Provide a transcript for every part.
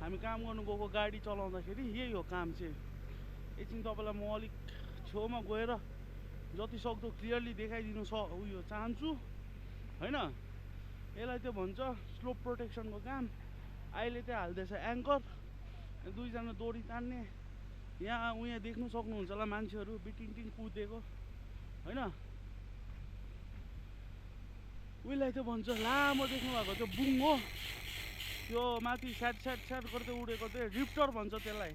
हामी काम गर्नु गएको गाडी चलाउँदाखेरि यही हो काम चाहिँ। एकछिन तपाईँलाई म अलिक छेउमा गएर जति सक्दो क्लियरली देखाइदिनु उयो चाहन्छु होइन। यसलाई त्यो भन्छ स्लोप प्रोटेक्सनको काम। अहिले चाहिँ हाल्दैछ एङ्कर, दुईजना दोरी तान्ने। यहाँ देख्नु सक्नुहुन्छ होला मान्छेहरू बिटिङ कुदेको होइन। उहीलाई त्यो भन्छ लामो देख्नु भएको त्यो बुङ हो, त्यो माथि स्याट गर्दै उडेको चाहिँ रिप्टर भन्छ त्यसलाई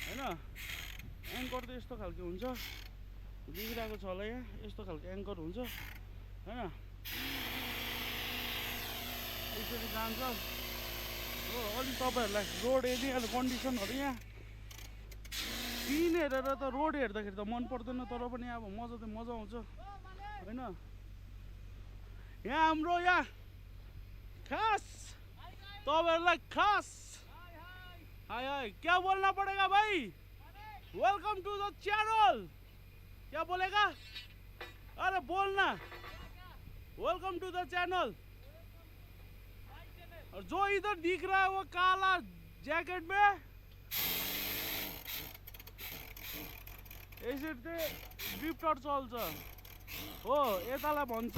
होइन। एङ्कर त यस्तो खालको हुन्छ, देखिरहेको छ होला यहाँ, यस्तो खालको एङ्कर हुन्छ होइन। यसरी जान्छ हो। अलिक तपाईँहरूलाई रोड एरियाको कन्डिसनहरू यहाँ सिन हेरेर त रोड हेर्दाखेरि त मन पर्दैन, तर पनि अब मजा त मजा आउँछ होइन। यहाँ हाम्रो यहाँ खास तपाईँहरूलाई खास हाय हाय क्या बोलना पड़ेगा भाई, वेलकम टू द चैनल। क्या बोलेगा, अरे बोलना वेलकम टू द चैनल। और जो इधर दिख रहा है वो काला जैकेट में यसरी चाहिँ ड्रिफ्टर चल्छ हो। यतालाई भन्छ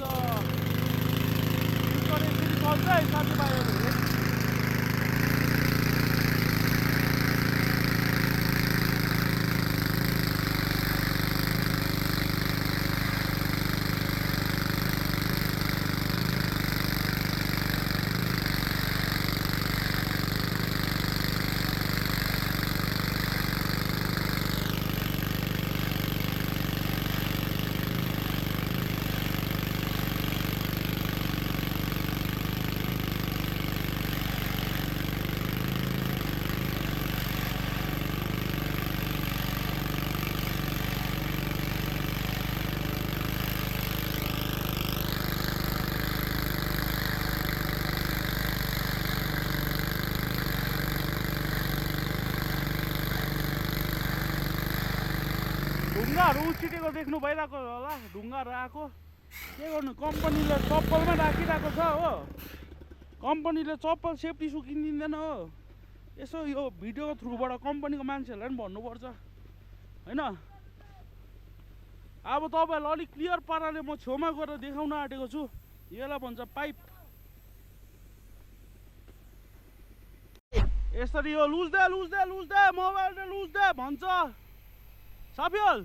ड्रिफ्टर। यसरी चल्छ है साथीभाइहरू। ढुङ्गाहरू उछिटेको देख्नु भइरहेको होला, ढुङ्गाहरू आएको। के गर्नु, कम्पनीले चप्पलमा राखिरहेको छ हो। कम्पनीले चप्पल सेफ्टी सु किनिदिँदैन हो। यसो यो भिडियोको थ्रुबाट कम्पनीको मान्छेहरूलाई पनि भन्नुपर्छ होइन। अब तपाईँहरूलाई अलिक क्लियर पाराले म छेउमा गएर देखाउन आँटेको छु। यसलाई भन्छ पाइप। यसरी यो लुज्दै मोबाइल लुज्दै भन्छ। साफियल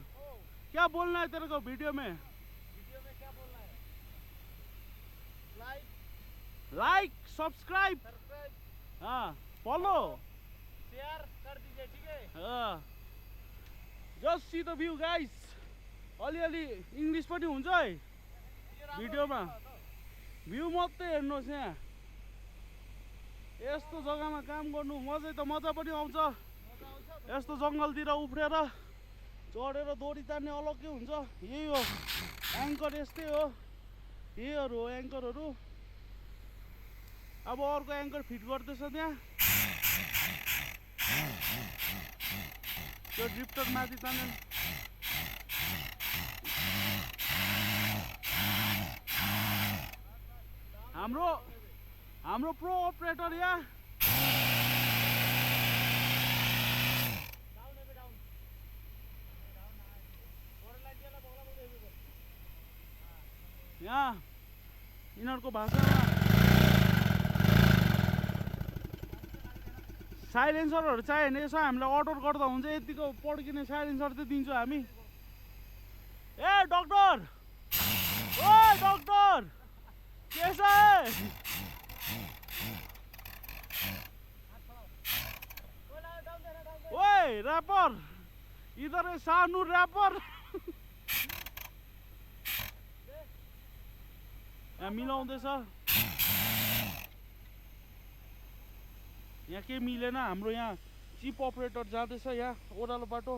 क्या बोलना है तेरे को वीडियो में क्या बोलना है? लाइक सब्सक्राइब हाँ फॉलो शेयर कर दीजिए ठीक है। हाँ just see the view guys. अलिअलि इङ्ग्लिस पनि हुन्छ है भिडियोमा। भ्यू मात्रै हेर्नुहोस्। यहाँ यस्तो जग्गामा काम गर्नु मजा पनि आउँछ। यस्तो जङ्गलतिर उफ्रेर चढेर दोरी तान्ने अलग्गै हुन्छ। यही हो एङ्कर, यस्तै हो। यहीहरू हो एङ्करहरू। अब अर्को एङ्कर फिट गर्दैछ त्यहाँ। त्यो ड्रिफ्टर माथि तान्ने हाम्रो प्रो अपरेटर यहाँ। यहाँ यिनीहरूको भाषामा साइलेन्सरहरू चाहियो भने यसो हामीलाई अर्डर गर्दा हुन्छ। यतिको पड्किने साइलेन्सर चाहिँ दिन्छौँ हामी। ए डक्टर, ओ डक्टर कैसा है? ओए ऱ्यापर, इधर है सानू ऱ्यापर। यहाँ मिलाउँदैछ। यहाँ के मिलेन। हाम्रो यहाँ चिप अपरेटर जाँदैछ यहाँ ओह्रालो बाटो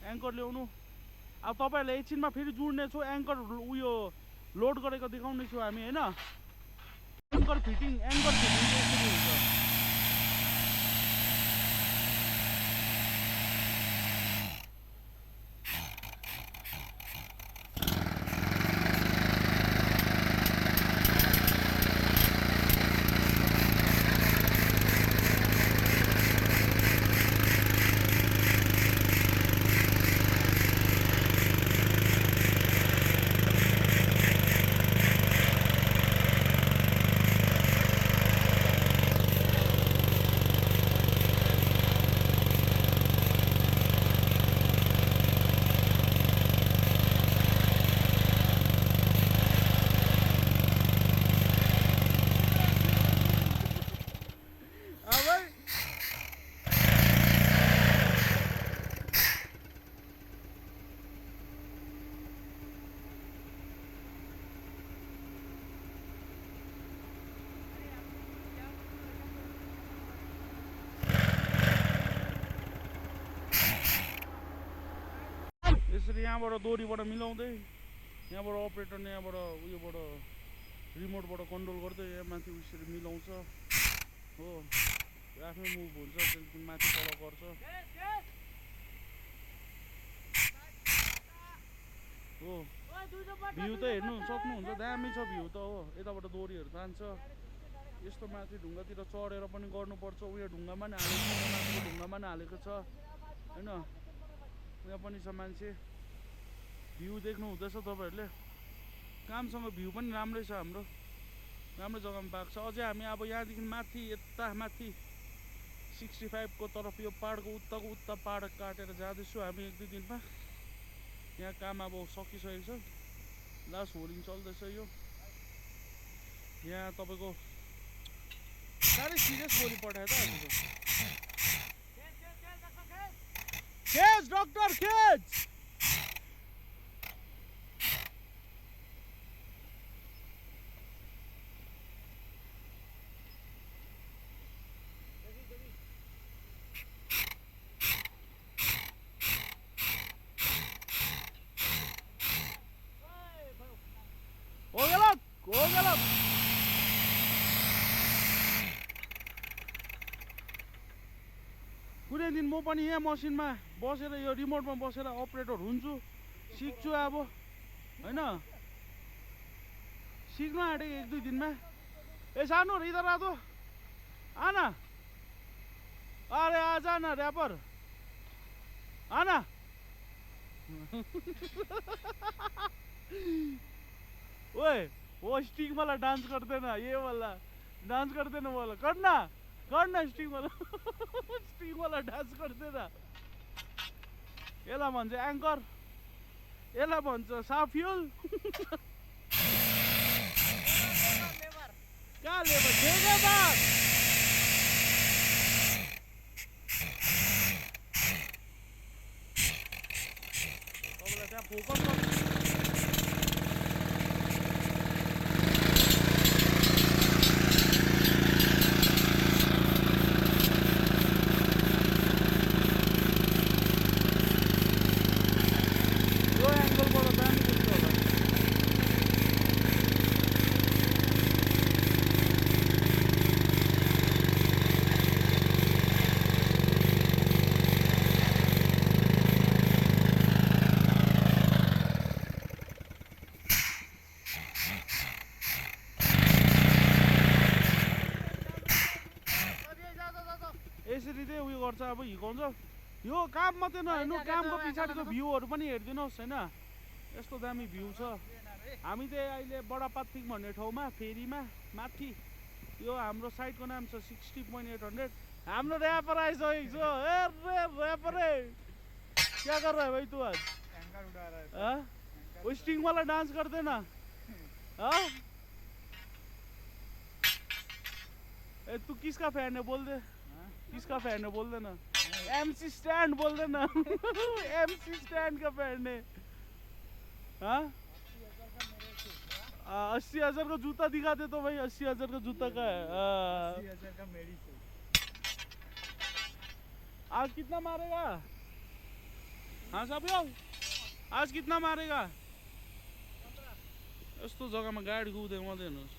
एङ्कर ल्याउनु। अब तपाईँहरूलाई एकछिनमा फेरि जुड्ने छु। एङ्कर उयो लोड गरेको देखाउने छु हामी होइन। एङ्कर फिटिङ यसरी हुन्छ। फेरि यहाँबाट दोरीबाट मिलाउँदै यहाँबाट अपरेटरले यहाँबाट उयोबाट रिमोटबाट कन्ट्रोल गर्दै यहाँ माथि उसरी मिलाउँछ हो आफ्नै मुभ हुन्छ त्यहाँदेखि माथि तल गर्छ हो भ्यू त हेर्नु सक्नुहुन्छ दामी छ भ्यू त हो यताबाट दोरीहरू जान्छ यस्तो माथि ढुङ्गातिर चढेर पनि गर्नुपर्छ उयो ढुङ्गामा नि हालेको छ माथिको ढुङ्गामा नि हालेको छ होइन यहाँ पनि छ मान्छे भ्यू देख्नु हुँदैछ तपाईँहरूले कामसँग भ्यू पनि राम्रै छ हाम्रो राम्रो जग्गामा पाएको छ अझै हामी अब यहाँदेखि माथि यता माथि 65 को तरफ यो पाहाडको उता पाहाड काटेर जाँदैछु हामी 1-2 दिनमा यहाँ काम अब सकिसकेको छ लास्ट होलिङ चल्दैछ यो यहाँ तपाईँको साह्रै सिरियस गोली पठायो त हजुर खेच डक्टर खेच हो गेला कुनै दिन म पनि यहाँ मसिनमा बसेर यो रिमोटमा बसेर अपरेटर हुन्छु सिक्छु अब होइन सिक्नु आँटेको 1-2 दिनमा ए सानो इधर आ तो आना अरे आजा ना रैपर आना ओए वो स्टिक वाला डांस करते ना ये वाला डांस करते ना वाला करना करना स्टिक वाला डांस करते ना यसलाई भन्छ एङ्कर यसलाई भन्छ साफ्युल कहाँ लेबर ठेके बात तपाईँलाई त्यहाँ फोकस गर्नु यसरी चाहिँ उयो गर्छ अब हिर्काउँछ यो काम मात्रै नहेर्नु कामको पछाडिको भ्यूहरू पनि हेरिदिनुहोस् होइन यस्तो दामी भ्यू छ हामी चाहिँ अहिले बडापाथिङ भन्ने ठाउँमा फेरीमा माथि यो हाम्रो साइटको नाम छ 60.800 हाम्रो ऱ्यापर आइसकेको छ ए ऱ्यापरै क्या कर रहा है भाई तू आज एंकर उड़ा रहा है हाँ वो स्टिंग वाला डांस कर देना हाँ तू किसका फैन है बोल दे किसका फैन है बोल देना MC स्टैंड बोल देना MC स्टैंड का फैन है हाँ 80,000 का जूता दिखा दे तो भाई 80,000 का जूता का है 80,000 का मेरी से आज कितना मारेगा हाँ साहब आज कितना मारेगा यस्तो जग्गामा गाडी कुदेर मात्रै हेर्नुहोस्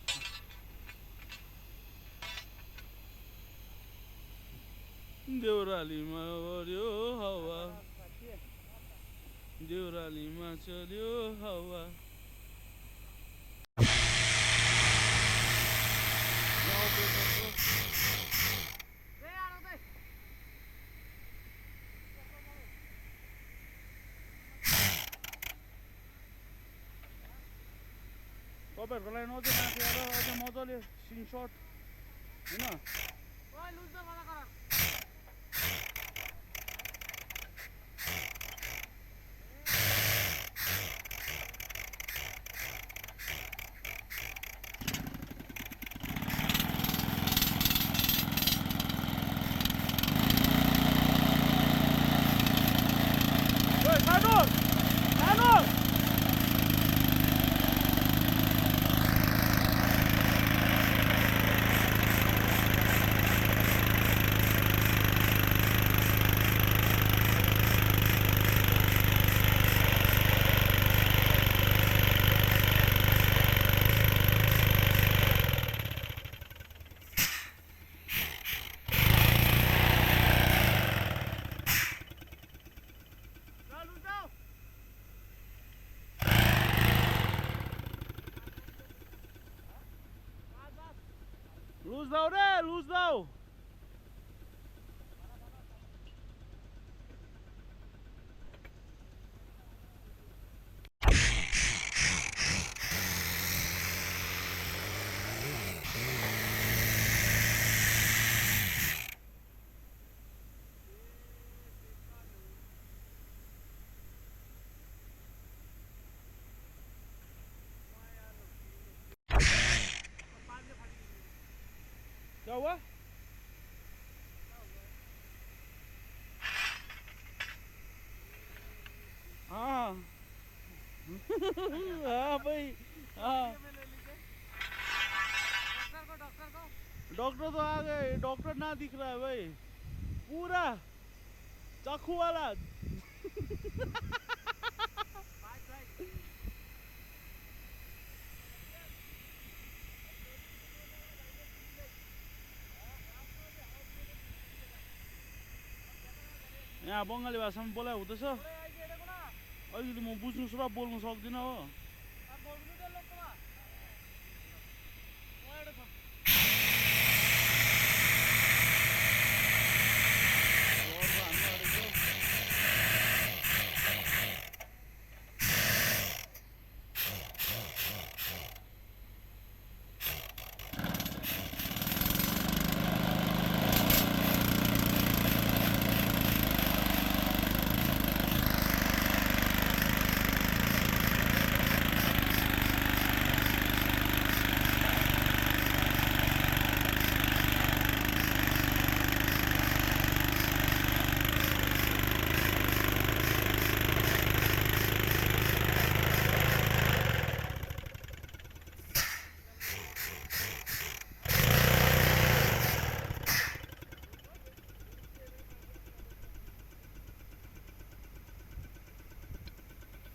देउरालीमा बढ्यो हावा देउरालीमा चल्यो हावा तपाईँहरूको लागि अझै माथि आएर अझै मजाले सिन सर्ट होइन लुज दाऊ रे, लुज दाऊ. क्या हुआ? हाँ हाँ भाई, हाँ. डॉक्टर तो आ गए. डॉक्टर ना दिख रहा है भाई, पूरा चाकू वाला. यहाँ बङ्गाली भाषामा बोलाइ हुँदैछ. अलिकति म बुझ्नु सुरु बोल्नु सक्दिनँ हो.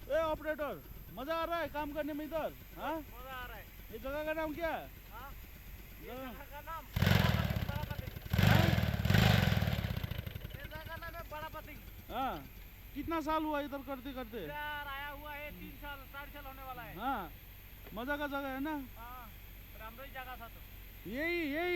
ए ऑपरेटर, मजा आ रहा है काम करने में इधर? हाँ, मजा आ रहा है. ये जगह का नाम क्या है? हाँ, ये जगह जगह का नाम बड़ापति. हाँ? ये जगह का नाम है बड़ापति. हाँ, कितना साल हुआ इधर करते करते? इधर आया हुआ है 3 साल 4 साल होने वाला है. हाँ, मजा का जगह है ना. हाँ, रामराई जगह था तो. यही यही